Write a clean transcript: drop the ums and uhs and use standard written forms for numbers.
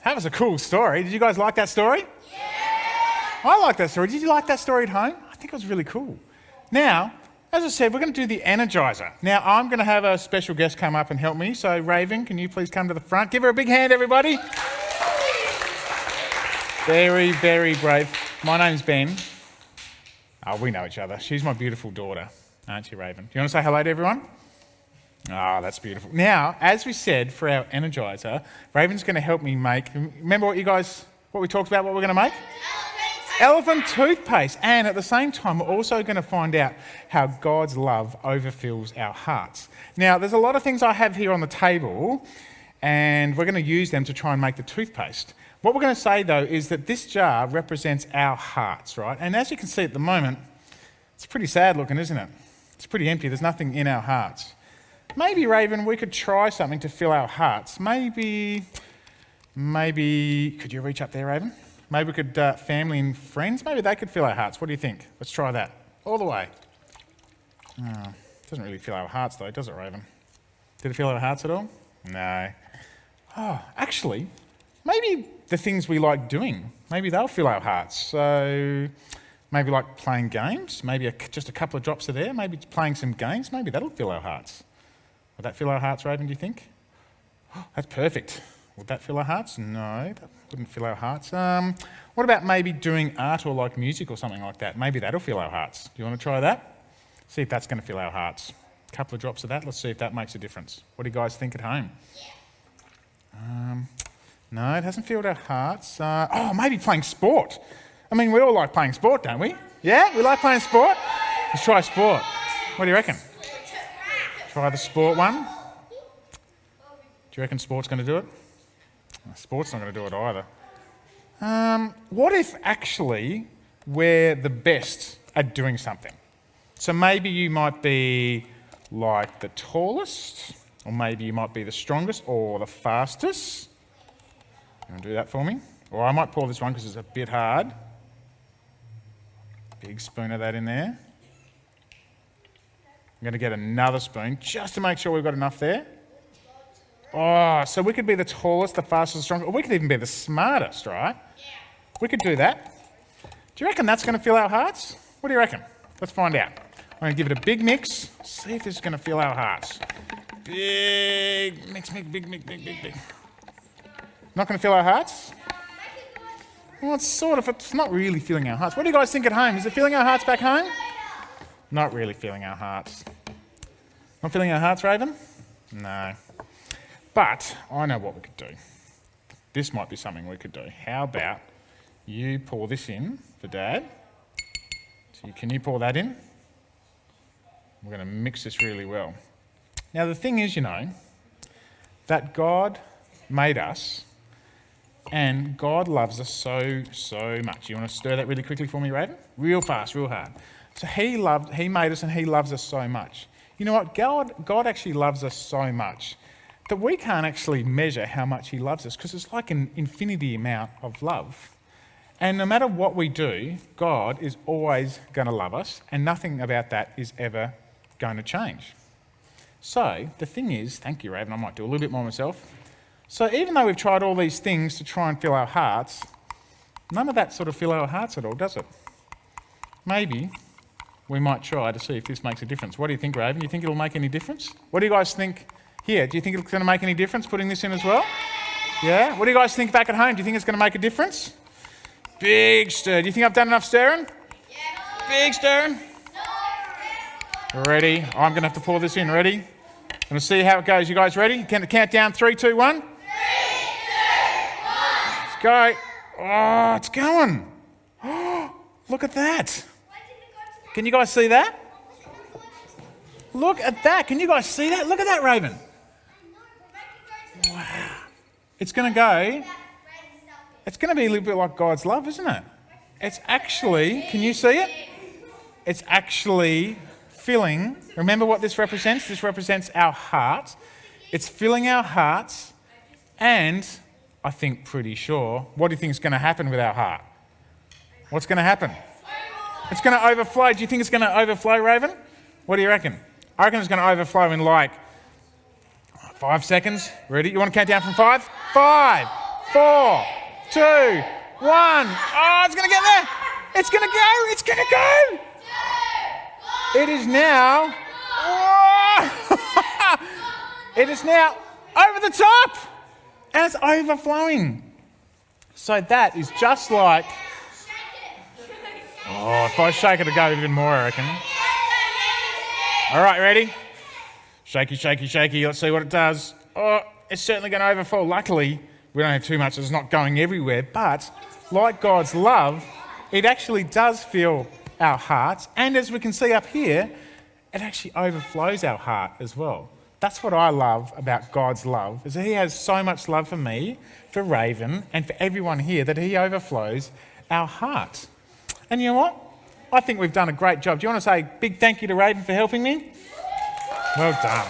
That was a cool story. Did you guys like that story? Yeah! I like that story. Did you like that story at home? I think it was really cool. Now, as I said, we're going to do the Energizer. Now, I'm going to have a special guest come up and help me. So, Raven, can you please come to the front? Give her a big hand, everybody. Very, very brave. My name's Ben. Oh, we know each other. She's my beautiful daughter, aren't you, Raven? Do you want to say hello to everyone? Oh, that's beautiful. Now, as we said, for our Energizer, Raven's going to help me make... Remember what we talked about, what we're going to make? Elephant toothpaste. And at the same time, we're also going to find out how God's love overfills our hearts. Now, there's a lot of things I have here on the table, and we're going to use them to try and make the toothpaste. What we're going to say, though, is that this jar represents our hearts, right? And as you can see at the moment, it's pretty sad looking, isn't it? It's pretty empty. There's nothing in our hearts. Maybe, Raven, we could try something to fill our hearts. Maybe, could you reach up there, Raven? Maybe we could, family and friends, maybe they could fill our hearts. What do you think? Let's try that. All the way. Oh, it doesn't really fill our hearts, though, does it, Raven? Did it fill our hearts at all? No. Oh, actually, maybe the things we like doing, maybe they'll fill our hearts. So maybe like playing games, maybe just a couple of drops of there, maybe playing some games, maybe that'll fill our hearts. Would that fill our hearts, Raven, do you think? Oh, that's perfect. Would that fill our hearts? No, that wouldn't fill our hearts. What about maybe doing art or like music or something like that? Maybe that'll fill our hearts. Do you want to try that? See if that's going to fill our hearts. A couple of drops of that. Let's see if that makes a difference. What do you guys think at home? No, it hasn't filled our hearts. Maybe playing sport. I mean, we all like playing sport, don't we? Yeah, we like playing sport? Let's try sport. What do you reckon? Try the sport one. Do you reckon sport's going to do it? Sport's not going to do it either. What if actually we're the best at doing something? So maybe you might be like the tallest, or maybe you might be the strongest or the fastest. You want to do that for me? Or I might pour this one because it's a bit hard. Big spoon of that in there. I'm going to get another spoon just to make sure we've got enough there. Oh, so we could be the tallest, the fastest, the strongest, or we could even be the smartest, right? Yeah. We could do that. Do you reckon that's going to fill our hearts? What do you reckon? Let's find out. I'm going to give it a big mix. See if this is going to fill our hearts. Big mix, big. Not going to fill our hearts? Well, it's not really filling our hearts. What do you guys think at home? Is it filling our hearts back home? Not really filling our hearts. Not filling our hearts, Raven? No. But I know what we could do. This might be something we could do. How about you pour this in for Dad? So can you pour that in? We're going to mix this really well. Now the thing is, that God made us and God loves us so, so much. You want to stir that really quickly for me, Raven? Real fast, real hard. So He made us and He loves us so much. You know what? God actually loves us so much that we can't actually measure how much He loves us because it's like an infinity amount of love. And no matter what we do, God is always going to love us and nothing about that is ever going to change. So the thing is, thank you, Raven, I might do a little bit more myself. So even though we've tried all these things to try and fill our hearts, none of that sort of fill our hearts at all, does it? Maybe we might try to see if this makes a difference. What do you think, Raven? Do you think it'll make any difference? What do you guys think here? Do you think it's going to make any difference putting this in as well? Yeah? What do you guys think back at home? Do you think it's going to make a difference? Big stir. Do you think I've done enough stirring? Yeah. Big stirring? No. Ready? I'm going to have to pour this in. Ready? I'm going to see how it goes. You guys ready? Can count down? 3, 2, 1. 3, 2, 1. Let's go. Oh, it's going. Oh, look at that. Can you guys see that? Look at that. Can you guys see that? Look at that, Raven. Wow. It's going to go. It's going to be a little bit like God's love, isn't it? It's actually, can you see it? It's actually filling. Remember what this represents? This represents our heart. It's filling our hearts. And I think pretty sure, what do you think is going to happen with our heart? What's going to happen? It's going to overflow. Do you think it's going to overflow, Raven? What do you reckon? I reckon it's going to overflow in like 5 seconds. Ready? You want to count down from 5? 5, 4, 2, 1. Oh, it's going to get there. It's going to go. It's going to go. It is now. It is now over the top. And it's overflowing. So that is just like... Oh, if I shake it, it'll go even more, I reckon. All right, ready? Shaky, shaky, shaky. Let's see what it does. Oh, it's certainly going to overflow. Luckily, we don't have too much. It's not going everywhere. But like God's love, it actually does fill our hearts. And as we can see up here, it actually overflows our heart as well. That's what I love about God's love, is that he has so much love for me, for Raven, and for everyone here, that he overflows our heart. And you know what? I think we've done a great job. Do you want to say a big thank you to Raven for helping me? Well done.